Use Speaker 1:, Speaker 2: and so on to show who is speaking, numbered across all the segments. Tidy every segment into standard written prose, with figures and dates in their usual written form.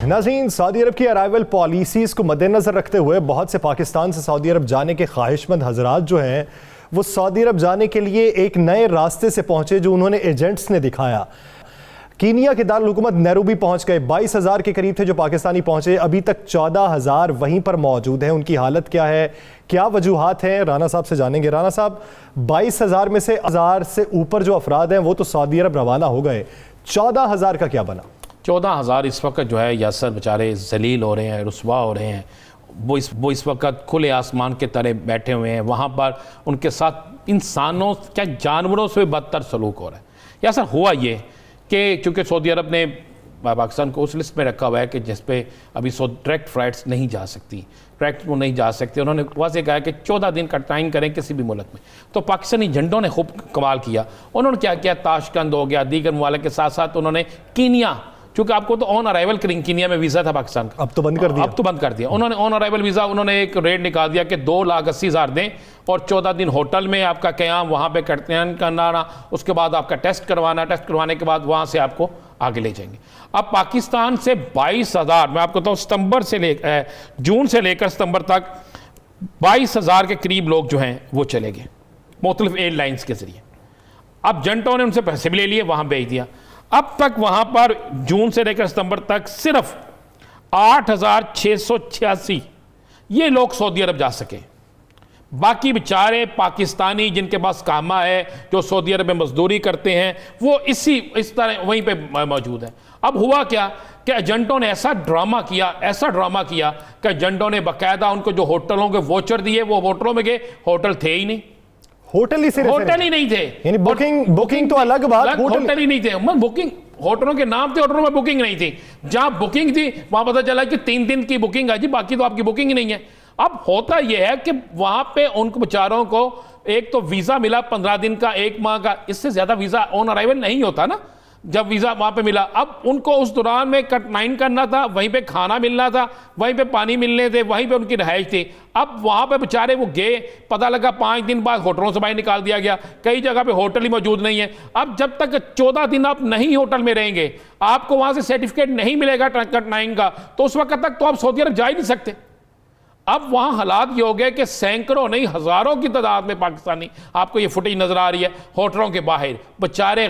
Speaker 1: नाज़रीन, सऊदी अरब की arrival policies को मद्देनज़र रखते हुए बहुत से पाकिस्तान से सऊदी अरब जाने के ख्वाहिशमंद हजरात जो हैं वो सऊदी अरब जाने के लिए एक नए रास्ते से पहुंचे जो उन्होंने एजेंट्स ने दिखाया। कीनिया के दारुल हुकूमत नैरोबी पहुंच गए। 22,000 के करीब थे जो पाकिस्तानी पहुंचे। अभी तक 14,000 वहीं पर मौजूद हैं। उनकी हालत क्या है, क्या वजूहात हैं, राना साहब से जानेंगे। राना साहब, 22,000 में से 1,000 से ऊपर जो अफराद हैं वो तो सऊदी अरब रवाना हो गए, 14,000 का क्या बना?
Speaker 2: 14,000 इस वक्त जो है यासर बेचारे जलील हो रहे हैं, रुसवा हो रहे हैं। वो इस वक्त खुले आसमान के तले बैठे हुए हैं। वहाँ पर उनके साथ इंसानों क्या जानवरों से बदतर सलूक हो रहा है। यासर हुआ ये कि चूँकि सऊदी अरब ने पाकिस्तान को उस लिस्ट में रखा हुआ है कि जिस पे अभी डायरेक्ट फ़्लाइट्स नहीं जा सकती, डायरेक्ट वो नहीं जा सकते। उन्होंने वाज़ेह कहा कि 14 दिन का टाइम करें किसी भी मुल्क में। तो पाकिस्तानी झंडों ने खूब कमाल किया। उन्होंने क्या किया, ताशकंद हो गया, दीगर ममालिक के साथ साथ उन्होंने कीनिया, चूँकि आपको तो ऑन अराइवल कीनिया में वीज़ा था पाकिस्तान का,
Speaker 1: अब तो बंद कर दिया।
Speaker 2: अब तो बंद कर दिया उन्होंने ऑन अराइवल वीज़ा। उन्होंने एक रेट निकाल दिया कि 2,80,000 दें और 14 दिन होटल में आपका क़याम, वहाँ पे करना, उसके बाद आपका टेस्ट करवाना, टेस्ट करवाने के बाद वहाँ से आपको आगे ले जाएंगे। अब पाकिस्तान से 22,000, मैं आपको बताऊँ जून से लेकर सितंबर तक 22,000 के करीब लोग जो हैं वो चले गए मुख्तलिफ एयरलाइंस के ज़रिए। अब जंटों ने उनसे पैसे भी ले लिए, वहाँ भेज दिया। अब तक वहाँ पर जून से लेकर सितंबर तक सिर्फ 8,686 ये लोग सऊदी अरब जा सके। बाकी बेचारे पाकिस्तानी जिनके पास कामा है, जो सऊदी अरब में मजदूरी करते हैं, वो इस तरह वहीं पे मौजूद हैं। अब हुआ क्या कि एजेंटों ने ऐसा ड्रामा किया कि एजेंटों ने बाकायदा उनको जो होटलों के वोचर दिए, वो होटलों में गए, होटल थे ही नहीं।
Speaker 1: होटल ही नहीं थे, यानी बुकिंग तो अलग बात,
Speaker 2: होटल ही नहीं थे। बुकिंग होटलों के नाम थे, होटलों में बुकिंग नहीं थी। जहां बुकिंग थी वहां पता चला कि 3 दिन की बुकिंग है जी, बाकी तो आपकी बुकिंग ही नहीं है। अब होता यह है कि वहां पे उनको बेचारों को एक तो वीजा मिला 15 दिन का, 1 माह का, इससे ज्यादा वीजा ऑन अराइवल नहीं होता ना। जब वीजा वहां पे मिला, अब उनको उस दौरान में कट-9 करना था, वहीं पे खाना मिलना था, वहीं पे पानी मिलने थे, वहीं पे उनकी रहाइश थी। अब वहां पे बेचारे वो गए, पता लगा 5 दिन बाद होटलों से बाहर निकाल दिया गया। कई जगह पे होटल ही मौजूद नहीं है। अब जब तक 14 दिन आप नहीं होटल में रहेंगे, आपको वहां से सर्टिफिकेट नहीं मिलेगा कट-9 का, तो उस वक्त तक तो आप सऊदी अरब जा ही नहीं सकते। अब वहां हालात ये हो गए कि सैकड़ों नहीं हजारों की तादाद में पाकिस्तानी, आपको ये फुटेज नजर आ रही है, होटलों के बाहर बेचारे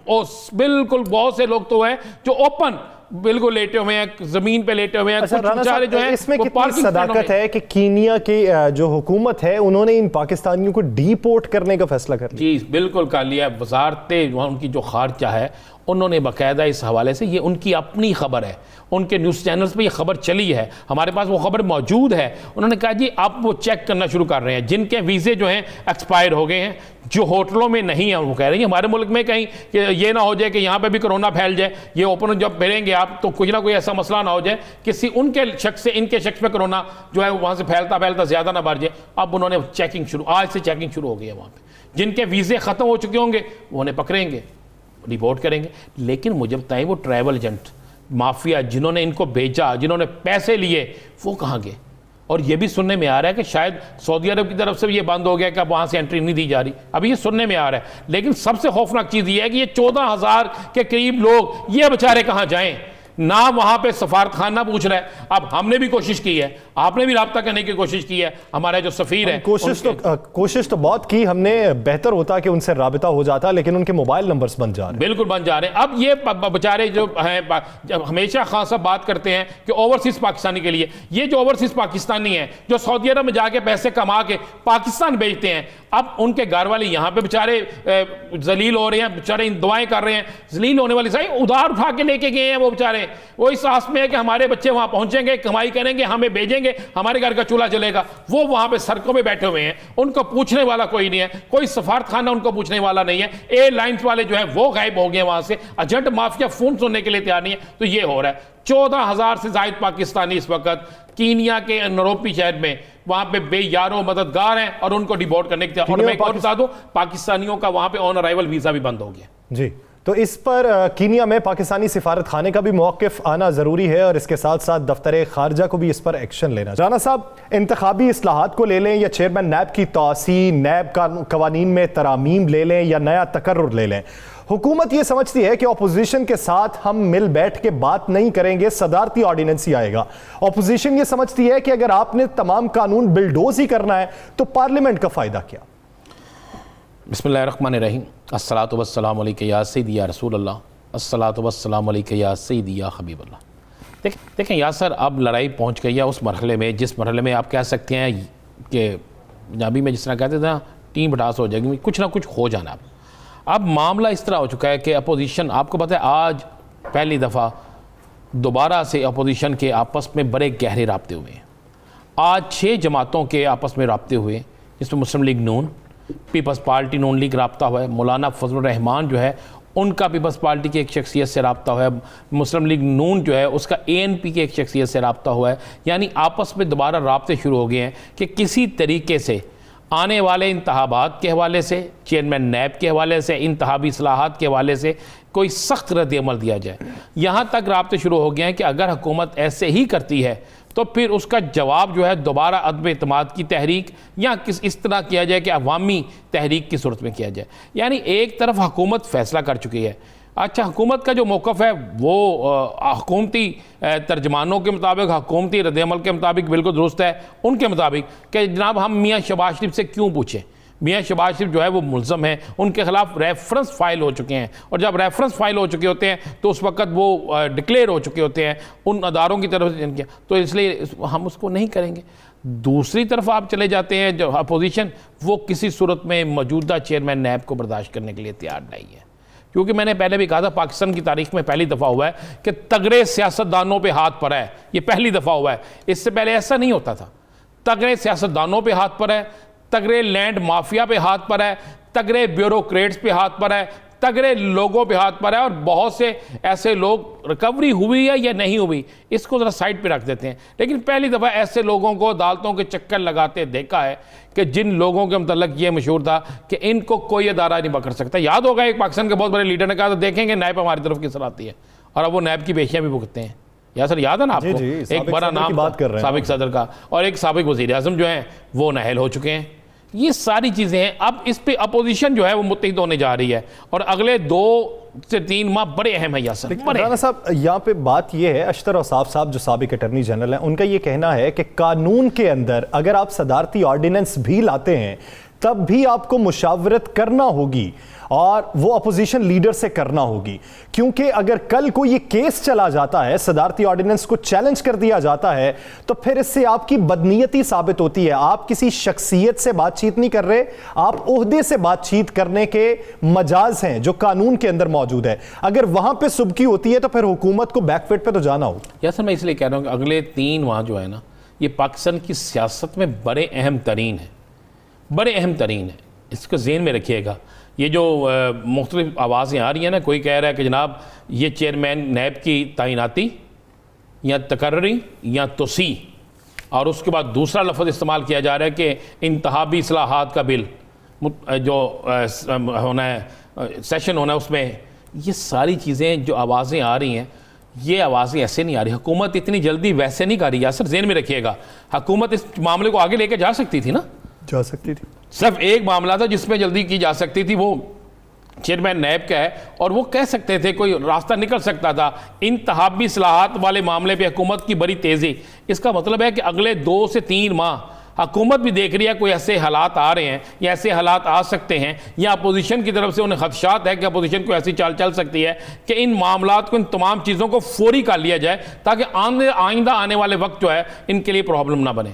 Speaker 2: बिल्कुल बहुत से लोग तो हैं जो ओपन बिल्कुल लेटे हुए हैं, जमीन पे लेटे हुए हैं।
Speaker 1: अच्छा,
Speaker 2: कुछ बेचारे जो हैं
Speaker 1: इसमें कितनी सदाकत है कि कीनिया की जो हुकूमत है उन्होंने इन पाकिस्तानियों को डीपोर्ट करने का फैसला कर लिया?
Speaker 2: जी बिल्कुल कर लिया। वजारतें उनकी जो खारजा है, उन्होंने बाकायदा इस हवाले से, ये उनकी अपनी खबर है, उनके न्यूज़ चैनल्स पे ये खबर चली है, हमारे पास वो खबर मौजूद है। उन्होंने कहा जी आप वो चेक करना शुरू कर रहे हैं जिनके वीज़े जो हैं एक्सपायर हो गए हैं, जो होटलों में नहीं है। वो कह रहे हैं हमारे मुल्क में कहीं कि ये ना हो जाए कि यहाँ पे भी कोरोना फैल जाए, ये ओपन जब फिरेंगे आप तो कुछ ना कोई ऐसा मसला ना हो जाए, किसी उनके शख्स से इनके शख्स में कोरोना जो है वहाँ से फैलता ज़्यादा ना बढ़ जाए। अब उन्होंने चेकिंग शुरू, आज से चेकिंग शुरू हो गई है। वहाँ पर जिनके वीज़े ख़त्म हो चुके होंगे वो उन्हें पकड़ेंगे, रिपोर्ट करेंगे। लेकिन मुझे बताइए वो ट्रैवल एजेंट माफिया जिन्होंने इनको भेजा, जिन्होंने पैसे लिए, वो कहाँ गए? और ये भी सुनने में आ रहा है कि शायद सऊदी अरब की तरफ से भी ये बंद हो गया कि अब वहाँ से एंट्री नहीं दी जा रही। अभी ये सुनने में आ रहा है। लेकिन सबसे खौफनाक चीज़ ये है कि ये 14,000 के करीब लोग ये बेचारे कहाँ जाएं? ना वहाँ पे सफारत खाना पूछ रहा है। अब हमने भी कोशिश की है, आपने भी रब्ता करने की कोशिश की है, हमारे जो सफ़ीर है
Speaker 1: कोशिश तो बहुत की हमने, बेहतर होता कि उनसे राबिता हो जाता, लेकिन उनके मोबाइल नंबर्स बन जा रहे हैं।
Speaker 2: बिल्कुल बन जा रहे हैं। अब ये बेचारे जो हैं, जब हमेशा खान साहब बात करते हैं कि ओवरसीज पाकिस्तानी के लिए, ये जो ओवरसीज पाकिस्तानी हैं जो सऊदी अरब में जाके पैसे कमा के पाकिस्तान भेजते हैं, अब उनके घर वाले यहाँ पे बेचारे जलील हो रहे हैं, बेचारे दुआएं कर रहे हैं। जलील होने वाली सही उधार उठा के लेके गए हैं वो बेचारे, वो इस आस में है कि हमारे बच्चे वहां पहुंचेंगे, कमाई करेंगे, हमें भेजेंगे, हमारे घर का चूल्हा जलेगा। वो वहां पे सड़कों पे बैठे हुए हैं, उनको पूछने वाला कोई नहीं है, कोई सफारत खाना उनको पूछने वाला नहीं है। एयरलाइंस वाले जो है वो गायब हो गए वहां से, एजेंट माफिया फोन सुनने के लिए तैयार नहीं है। तो ये हो रहा है। 14,000 से ज्यादा पाकिस्तानी इस वक्त कीनिया के नैरोबी शहर में वहां पे बेयारो मददगार हैं और उनको डिपोर्ट करने के। और मैं एक और बता दूं, पाकिस्तानियों का वहां पे ऑन अराइवल वीजा भी बंद हो गया
Speaker 1: जी। तो इस पर कीनिया में पाकिस्तानी सिफारत खाने का भी मौक़िफ़ आना ज़रूरी है और इसके साथ साथ दफ्तर खारजा को भी इस पर एक्शन लेना। राना साहब, इंतखाबी इस्लाहात को ले लें या चेयरमैन नैब की तौसी, नैब का कवानीन में तरामीम ले लें या नया तकर्रुर ले लें, हुकूमत ये समझती है कि ऑपोजिशन के साथ हम मिल बैठ के बात नहीं करेंगे, सदारती ऑर्डिनेंस ही आएगा। ऑपोजिशन ये समझती है कि अगर आपने तमाम कानून बिलडोज ही करना है तो पार्लियामेंट का फायदा क्या?
Speaker 2: बिस्मिल्लाहिर्रहमानिर्रहीम, अस्सलातु वस्सलामु अलैका या सय्यदी या रसूल अल्लाह, अस्सलातु वस्सलामु अलैका या सय्यदी या हबीब अल्लाह। देखें यासर, अब लड़ाई पहुंच गई है उस मरहले में जिस मरहले में आप कह सकते हैं कि पंजाबी में जिस तरह कहते थे ना, टीम भटास हो जाएगी, कुछ ना कुछ हो जाना। अब मामला इस तरह हो चुका है कि अपोजिशन, आपको पता है आज पहली दफ़ा दोबारा से अपोजिशन के आपस में बड़े गहरे राब्ते हुए हैं। आज 6 जमातों के आपस में राब्ते हुए, जिसमें मुस्लिम लीग नून, पीपल्स पार्टी नून लीग रब्ता हुआ है, मौलाना फजलुर रहमान जो है उनका पीपल्स पार्टी की एक शख्सियत से रब्ता हुआ है, मुस्लिम लीग नून जो है उसका ANP की एक शख्सियत से रब्ता हुआ है। यानी आपस में दोबारा राब्ते शुरू हो गए हैं कि किसी तरीके से आने वाले इंतखाबात के हवाले से, चेयरमैन नैब के हवाले से, इंतखाबी इस्लाहात के हवाले से कोई सख्त रद्द-ए-अमल दिया जाए। यहाँ तक राब्ते शुरू हो गए हैं कि अगर हुकूमत ऐसे ही करती है तो फिर उसका जवाब जो है दोबारा अदम एतमाद की तहरीक या इस तरह किया जाए कि अवामी तहरीक की सूरत में किया जाए। यानी एक तरफ हुकूमत फ़ैसला कर चुकी है। अच्छा, हुकूमत का जो मौक़िफ़ है वो हुकूमती तर्जमानों के मुताबिक, हुकूमती रद्द-ए-अमल के मुताबिक बिल्कुल दुरुस्त है। उनके मुताबिक कि जनाब हम मियाँ शहबाज शरीफ से क्यों पूछें, मियाँ शहबाज शरीफ जो है वो मुल्ज़म है, उनके ख़िलाफ़ रेफरेंस फ़ाइल हो चुके हैं, और जब रेफरेंस फ़ाइल हो चुके होते हैं तो उस वक़्त वो डिक्लेयर हो चुके होते हैं उन अदारों की तरफ से जिनके, तो इसलिए हम उसको नहीं करेंगे। दूसरी तरफ आप चले जाते हैं, जो अपोजिशन वो किसी सूरत में मौजूदा चेयरमैन नैब को बर्दाश्त करने के लिए तैयार नहीं है, क्योंकि मैंने पहले भी कहा था पाकिस्तान की तारीख में पहली दफ़ा हुआ है कि तगड़े सियासतदानों पे हाथ पर है। ये पहली दफ़ा हुआ है, इससे पहले ऐसा नहीं होता था। तगड़े सियासतदानों पे हाथ पर है, तगड़े लैंड माफिया पे हाथ पर है, तगड़े ब्यूरोक्रेट्स पे हाथ पर है, तगड़े लोगों पे हाथ पर है, और बहुत से ऐसे लोग, रिकवरी हुई है या नहीं हुई इसको ज़रा साइड पे रख देते हैं, लेकिन पहली दफ़ा ऐसे लोगों को अदालतों के चक्कर लगाते देखा है कि जिन लोगों के मतलब ये मशहूर था कि इनको कोई अदारा नहीं पकड़ सकता। याद होगा एक पाकिस्तान के बहुत बड़े लीडर ने कहा था देखेंगे नैब हमारी तरफ किस तरह आती है, और अब वो नैब की पेशियाँ भी भुगतते हैं। या सर याद है ना आपको, एक बड़ा नाम
Speaker 1: बात कर रहे हैं
Speaker 2: साबिक सदर का, और एक साबिक वज़ीर आज़म जो हैं वो नाअहल हो चुके हैं। ये सारी चीज़ें हैं। अब इस पे अपोजिशन जो है वो मुत्तहिद होने जा रही है, और अगले 2 से 3 माह बड़े अहम है। यासर
Speaker 1: राना साहब, यहाँ पे बात ये है, अशतर औसाफ साहब जो साबिक अटर्नी जनरल हैं, उनका ये कहना है कि कानून के अंदर अगर आप सदारती ऑर्डिनेंस भी लाते हैं तब भी आपको मुशावरत करना होगी, और वो अपोजिशन लीडर से करना होगी, क्योंकि अगर कल को ये केस चला जाता है, सदारती ऑर्डिनेंस को चैलेंज कर दिया जाता है, तो फिर इससे आपकी बदनीयती साबित होती है। आप किसी शख्सियत से बातचीत नहीं कर रहे, आप ओहदे से बातचीत करने के मजाज हैं जो कानून के अंदर मौजूद है। अगर वहां पर सुबकी होती है तो फिर हुकूमत को बैकफुट पे तो जाना होगा।
Speaker 2: या सर मैं इसलिए कह रहा हूँ कि अगले 3 माह जो है ना, ये पाकिस्तान की सियासत में बड़े अहम तरीन है, बड़े अहम तरीन है। इसको ज़हन में रखिएगा। ये जो मुख्तलिफ आवाज़ें आ रही हैं ना, कोई कह रहा है कि जनाब ये चेयरमैन नैब की तैनाती या तकर्री या तोसी, और उसके बाद दूसरा लफ्ज़ इस्तेमाल किया जा रहा है कि इंतहाबी इस्लाहात का बिल जो होना है, सेशन होना है उसमें। ये सारी चीज़ें जो आवाज़ें आ रही हैं, ये आवाज़ें ऐसे नहीं आ रही। हुकूमत इतनी जल्दी वैसे नहीं कर रही। यासर ज़हन में रखिएगा, हुकूमत इस मामले को आगे लेके जा सकती थी ना,
Speaker 1: जा सकती थी।
Speaker 2: सिर्फ एक मामला था जिसमें जल्दी की जा सकती थी, वो चेयरमैन नैब का है, और वो कह सकते थे कोई रास्ता निकल सकता था। इंतहाबी इस्लाहात वाले मामले पे हुकूमत की बड़ी तेज़ी, इसका मतलब है कि अगले 2 से 3 माह हुकूमत भी देख रही है कोई ऐसे हालात आ रहे हैं या ऐसे हालात आ सकते हैं, या अपोजिशन की तरफ से उन्हें खदशात है कि अपोजिशन को ऐसी चाल चल सकती है कि इन मामलात को, इन तमाम चीज़ों को फौरी कर लिया जाए ताकि आइंदा आने वाले वक्त जो है इनके लिए प्रॉब्लम ना बने।